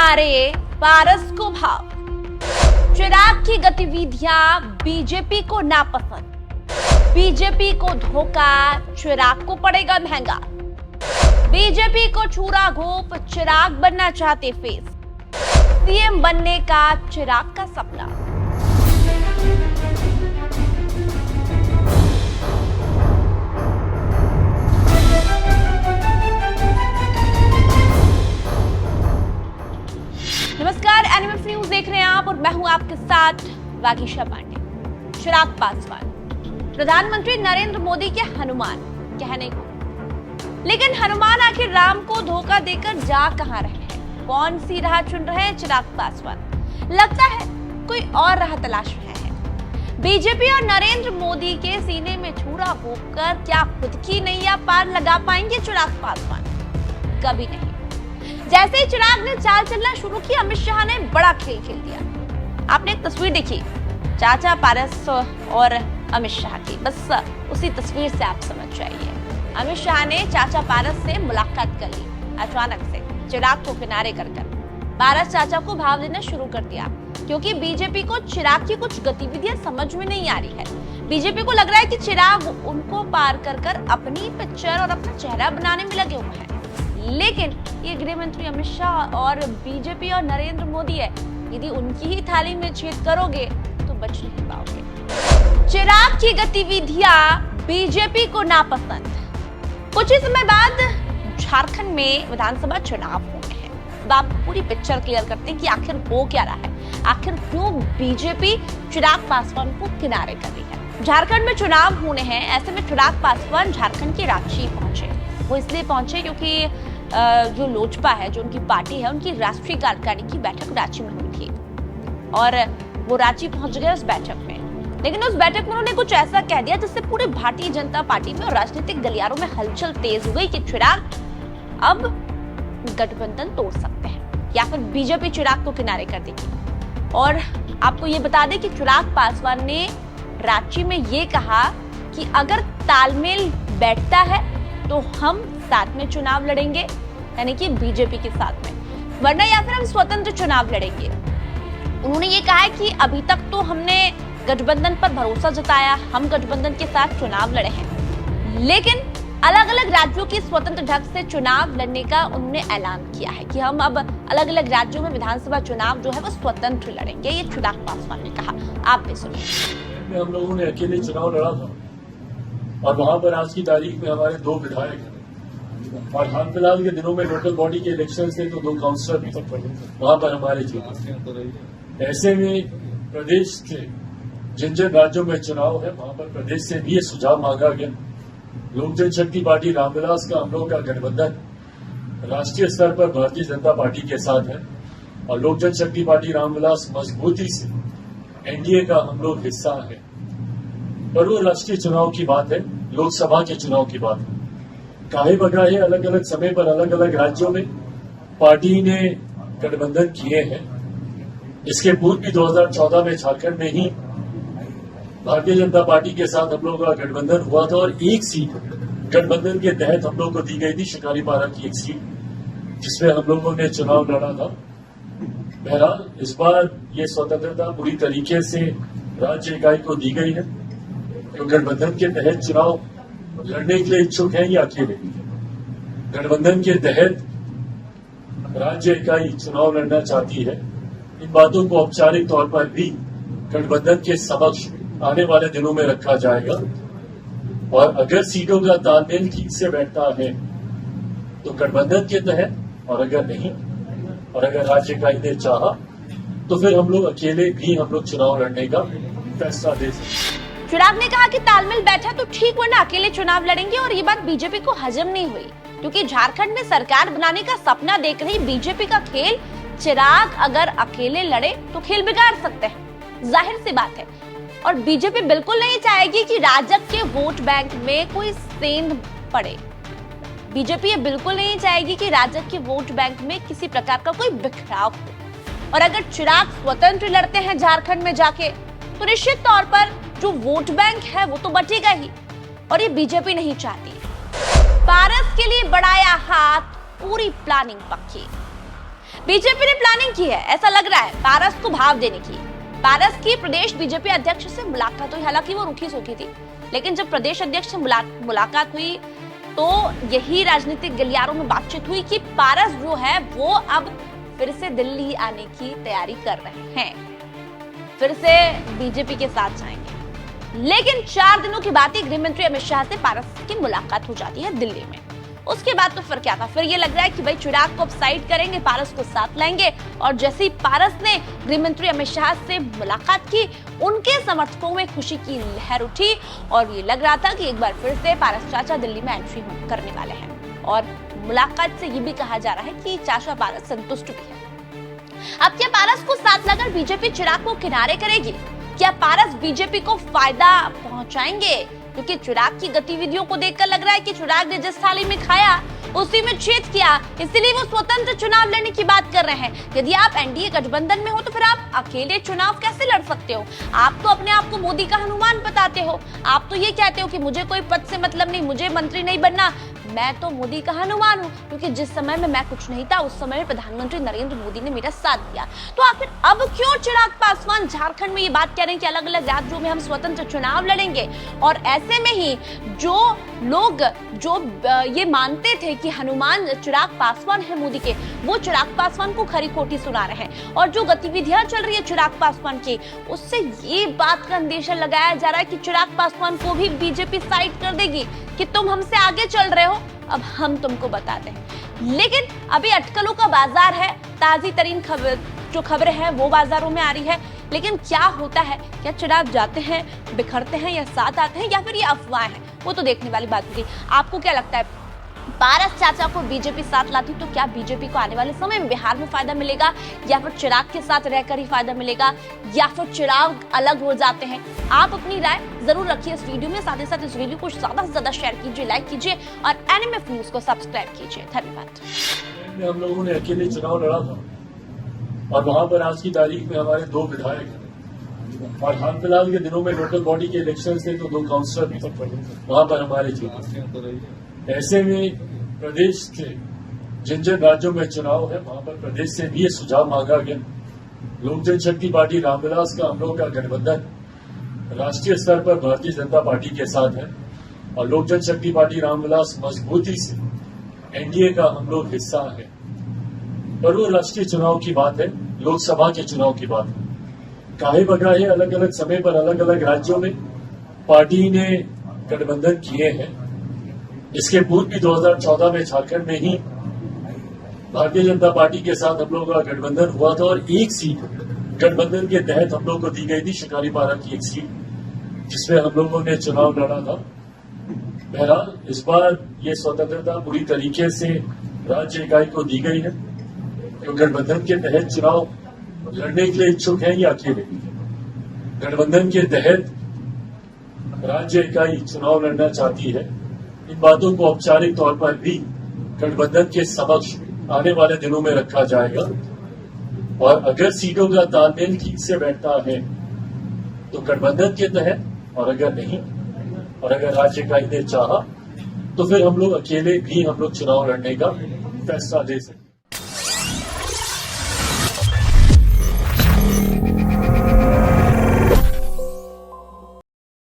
किनारे पारस को भाव। चिराग की गतिविधियां बीजेपी को नापसंद। बीजेपी को धोखा, चिराग को पड़ेगा महंगा। बीजेपी को छूरा घोप, चिराग बनना चाहते फेस। सीएम बनने का चिराग का सपना। नमस्कार, एनिमल न्यूज देख रहे हैं आप और मैं हूं आपके साथ वागीशा पांडे। चिराग पासवान प्रधानमंत्री नरेंद्र मोदी के हनुमान कहने को, लेकिन हनुमान आखिर राम को धोखा देकर जा कहां रहे हैं? कौन सी राह चुन रहे हैं चिराग पासवान? लगता है कोई और राह तलाश रहे हैं। बीजेपी और नरेंद्र मोदी के सीने में छुरा भोंककर क्या खुद की नैया पार लगा पाएंगे चिराग पासवान? कभी नहीं। जैसे ही चिराग ने चाल चलना शुरू किया, अमित शाह ने बड़ा खेल खेल दिया। आपने एक तस्वीर देखी, चाचा पारस और अमित शाह की, बस उसी तस्वीर से आप समझ जाइए। अमित शाह ने चाचा पारस से मुलाकात कर ली अचानक से, चिराग को किनारे कर पारस चाचा को भाव देना शुरू कर दिया, क्योंकि बीजेपी को चिराग की कुछ गतिविधियां समझ में नहीं आ रही है। बीजेपी को लग रहा है कि चिराग उनको पार कर अपनी पिक्चर और अपना चेहरा बनाने में लगे हुए हैं। लेकिन ये गृह मंत्री अमित शाह और बीजेपी और नरेंद्र मोदी है, यदि उनकी ही थाली में छेद करोगे तो बच नहीं पाओगे। चिराग की गतिविधियां बीजेपी को नापसंद। कुछ ही समय बाद झारखंड में विधानसभा चुनाव होने हैं। अब आप पूरी पिक्चर क्लियर करते हैं कि आखिर हो क्या रहा है, आखिर क्यों बीजेपी चिराग पासवान को किनारे कर रही है। झारखंड में चुनाव होने हैं, ऐसे में चिराग पासवान झारखंड के रांची पहुंचे। वो इसलिए पहुंचे क्योंकि जो लोजपा है, जो उनकी पार्टी है, उनकी राष्ट्रीय कार्यकारिणी की बैठक रांची में हुई थी और वो रांची पहुंच गए उस बैठक में। लेकिन उस बैठक में उन्होंने कुछ ऐसा कह दिया जिससे पूरे भारतीय जनता पार्टी में और राजनीतिक गलियारों में हलचल तेज हो गई कि चिराग अब गठबंधन तोड़ सकते हैं या फिर बीजेपी चिराग को किनारे कर देगी। और आपको ये बता दें कि चिराग पासवान ने रांची में ये कहा कि अगर तालमेल बैठता है तो हम साथ में चुनाव लड़ेंगे, यानी कि बीजेपी के साथ में, वरना या फिर हम स्वतंत्र चुनाव लड़ेंगे। उन्होंने ये कहा है कि अभी तक तो हमने गठबंधन पर भरोसा जताया, हम गठबंधन के साथ चुनाव लड़े हैं, लेकिन अलग अलग राज्यों की स्वतंत्र ढंग से चुनाव लड़ने का उन्होंने ऐलान किया है कि हम अब अलग अलग राज्यों में विधानसभा चुनाव जो है वो स्वतंत्र लड़ेंगे। ये चिराग पासवान ने कहा, आप भी सुनिए। हम लोगों ने अकेले चुनाव लड़ा था और वहां पर आज की तारीख में हमारे 2 विधायक हैं और हाल फिलहाल के दिनों में लोकल बॉडी के इलेक्शन से तो 2 काउंसलर भी वहां पर हमारे जीते। ऐसे में प्रदेश के जिन जिन राज्यों में चुनाव है वहां पर प्रदेश से भी ये सुझाव मांगा गया। लोक जनशक्ति पार्टी रामविलास का, हम लोग का गठबंधन राष्ट्रीय स्तर पर भारतीय जनता पार्टी के साथ है और लोक जनशक्ति पार्टी रामविलास मजबूती से एनडीए का हम लोग हिस्सा है। पर वो राष्ट्रीय चुनाव की बात है, लोकसभा के चुनाव की बात है। काहे बगाहे अलग अलग समय पर अलग अलग राज्यों में पार्टी ने गठबंधन किए हैं। इसके पूर्व भी 2014 में झारखंड में ही भारतीय जनता पार्टी के साथ हम लोगों का गठबंधन हुआ था और एक सीट गठबंधन के तहत हम लोग को दी गई थी, शिकारीपारा की एक सीट, जिसमें हम लोगों ने चुनाव लड़ा था। बहरहाल इस बार ये स्वतंत्रता पूरी तरीके से राज्य इकाई को दी गई है। तो गठबंधन के तहत चुनाव लड़ने के लिए इच्छुक है या अकेले? गठबंधन के तहत राज्य इकाई चुनाव लड़ना चाहती है। इन बातों को औपचारिक तौर पर भी गठबंधन के समक्ष आने वाले दिनों में रखा जाएगा और अगर सीटों का तालमेल ठीक से बैठता है तो गठबंधन के तहत, और अगर नहीं, और अगर राज्य इकाई ने चाहा तो फिर हम लोग अकेले भी हम लोग चुनाव लड़ने का फैसला दे सकते हैं। चिराग ने कहा कि तालमेल बैठा तो ठीक, वरना अकेले चुनाव लड़ेंगे। और ये बात बीजेपी को हजम नहीं हुई, क्योंकि झारखंड में सरकार बनाने का सपना देख रही बीजेपी का खेल चिराग अगर अकेले लड़े तो खेल बिगाड़ सकते हैं, जाहिर सी बात है। और बीजेपी बिल्कुल नहीं चाहेगी कि राजग के वोट बैंक में कोई सेंध पड़े। बीजेपी ये बिल्कुल नहीं चाहेगी कि राजग के वोट बैंक में किसी प्रकार का कोई बिखराव हो। और अगर चिराग स्वतंत्र लड़ते हैं झारखंड में जाके, तो निश्चित तौर पर जो वोट बैंक है वो तो बटेगा ही, और ये बीजेपी नहीं चाहती। पारस के लिए बढ़ाया हाथ, पूरी प्लानिंग पक्की। बीजेपी ने प्लानिंग की है, ऐसा लग रहा है, पारस को भाव देने की। पारस की प्रदेश बीजेपी अध्यक्ष से मुलाकात हुई, हालांकि वो रूखी सूखी थी, लेकिन जब प्रदेश अध्यक्ष से मुलाकात हुई तो यही राजनीतिक गलियारों में बातचीत हुई कि पारस जो है वो अब फिर से दिल्ली आने की तैयारी कर रहे हैं, फिर से बीजेपी के साथ जाएंगे। लेकिन 4 दिनों की बात ही गृह मंत्री अमित शाह से पारस की मुलाकात हो जाती है दिल्ली में। उसके बाद तो फिर क्या था, फिर ये लग रहा है कि भाई चिराग को अब साइड करेंगे, पारस को साथ लाएंगे। और जैसे ही पारस ने गृह मंत्री अमित शाह से मुलाकात की, उनके समर्थकों में खुशी की लहर उठी और ये लग रहा था कि एक बार फिर से पारस चाचा दिल्ली में एंट्री करने वाले हैं। और मुलाकात से ये भी कहा जा रहा है कि चाचा पारस संतुष्ट भी है। अब क्या पारस को साथ लाकर बीजेपी चिराग को किनारे करेगी? क्या पारस बीजेपी को फायदा पहुंचाएंगे? क्योंकि चिराग की गतिविधियों को देखकर लग रहा है कि चिराग ने जिस थाली में खाया उसी में छेद किया, इसलिए वो स्वतंत्र चुनाव लड़ने की बात कर रहे हैं। यदि आप एनडीए गठबंधन में हो तो फिर आप अकेले चुनाव कैसे लड़ सकते हो? आप तो अपने आप को मोदी का हनुमान बताते हो। आप तो ये कहते हो कि मुझे कोई पद से मतलब नहीं, मुझे मंत्री नहीं बनना, मैं तो मोदी का हनुमान हूं, क्योंकि जिस समय में मैं कुछ नहीं था उस समय में प्रधानमंत्री नरेंद्र मोदी ने मेरा साथ दिया। तो आखिर अब क्यों चिराग पासवान झारखंड में ये बात कह रहे हैं कि अलग अलग राज्यों में हम स्वतंत्र चुनाव लड़ेंगे? और ऐसे में ही जो लोग जो ये मानते थे कि हनुमान चिराग पासवान है मोदी के, वो चिराग पासवान को खरी खोटी सुना रहे हैं। और जो गतिविधियां चल रही है चिराग पासवान की, उससे ये बात का अंदेशा लगाया जा रहा है कि चिराग पासवान को भी बीजेपी साइड कर देगी कि तुम हमसे आगे चल रहे हो, अब हम तुमको बताते हैं। लेकिन अभी अटकलों का बाजार है, ताजी तरीन खबरें हैं वो बाजारों में आ रही है। लेकिन क्या होता है, क्या चिराग जाते हैं, बिखरते हैं या साथ आते हैं, या फिर ये अफवाह है, वो तो देखने वाली बात होगी। आपको क्या लगता है, पारस चाचा को बीजेपी साथ लाती तो क्या बीजेपी को आने वाले समय में बिहार में फायदा मिलेगा, या फिर चिराग के साथ रहकर ही फायदा मिलेगा, या फिर चिराग अलग हो जाते हैं? आप अपनी राय जरूर रखिए इस वीडियो में। साथ ही साथ इस वीडियो को ज्यादा से ज्यादा शेयर कीजिए, लाइक कीजिए और एनएमएफ न्यूज को सब्सक्राइब कीजिए। धन्यवाद। हम लोगों ने अकेले चुनाव लड़ा था और वहां पर आज की तारीख में हमारे 2 विधायक हैं, और हाल फिलहाल के दिनों में लोकल बॉडी के इलेक्शन थे तो 2 काउंसलर भी वहां पर हमारे जीते। ऐसे में प्रदेश के जिन जिन राज्यों में चुनाव है वहां पर प्रदेश से भी ये सुझाव मांगा गया। लोक जनशक्ति पार्टी रामविलास का हम लोग का गठबंधन राष्ट्रीय स्तर पर भारतीय जनता पार्टी के साथ है, और लोक जनशक्ति पार्टी रामविलास मजबूती से एनडीए का हम लोग हिस्सा है। पर वो राष्ट्रीय चुनाव की बात है, लोकसभा के चुनाव की बात है। काहे बकाहे अलग अलग समय पर अलग अलग राज्यों में पार्टी ने गठबंधन किए हैं। इसके पूर्व भी 2014 में झारखंड में ही भारतीय जनता पार्टी के साथ हम लोगों का गठबंधन हुआ था, और एक सीट गठबंधन के तहत हम लोग को दी गई थी, शिकारीपारा की एक सीट, जिसमें हम लोगों ने चुनाव लड़ा था। बहरहाल इस बार ये स्वतंत्रता पूरी तरीके से राज्य इकाई को दी गई है। तो गठबंधन के तहत चुनाव लड़ने के लिए इच्छुक है या अकेले? गठबंधन के तहत राज्य इकाई चुनाव लड़ना चाहती है। इन बातों को औपचारिक तौर पर भी गठबंधन के समक्ष आने वाले दिनों में रखा जाएगा, और अगर सीटों का तालमेल ठीक से बैठता है तो गठबंधन के तहत, और अगर नहीं, और अगर राज्य इकाई ने चाहा तो फिर हम लोग अकेले भी हम लोग चुनाव लड़ने का फैसला ले सकते हैं।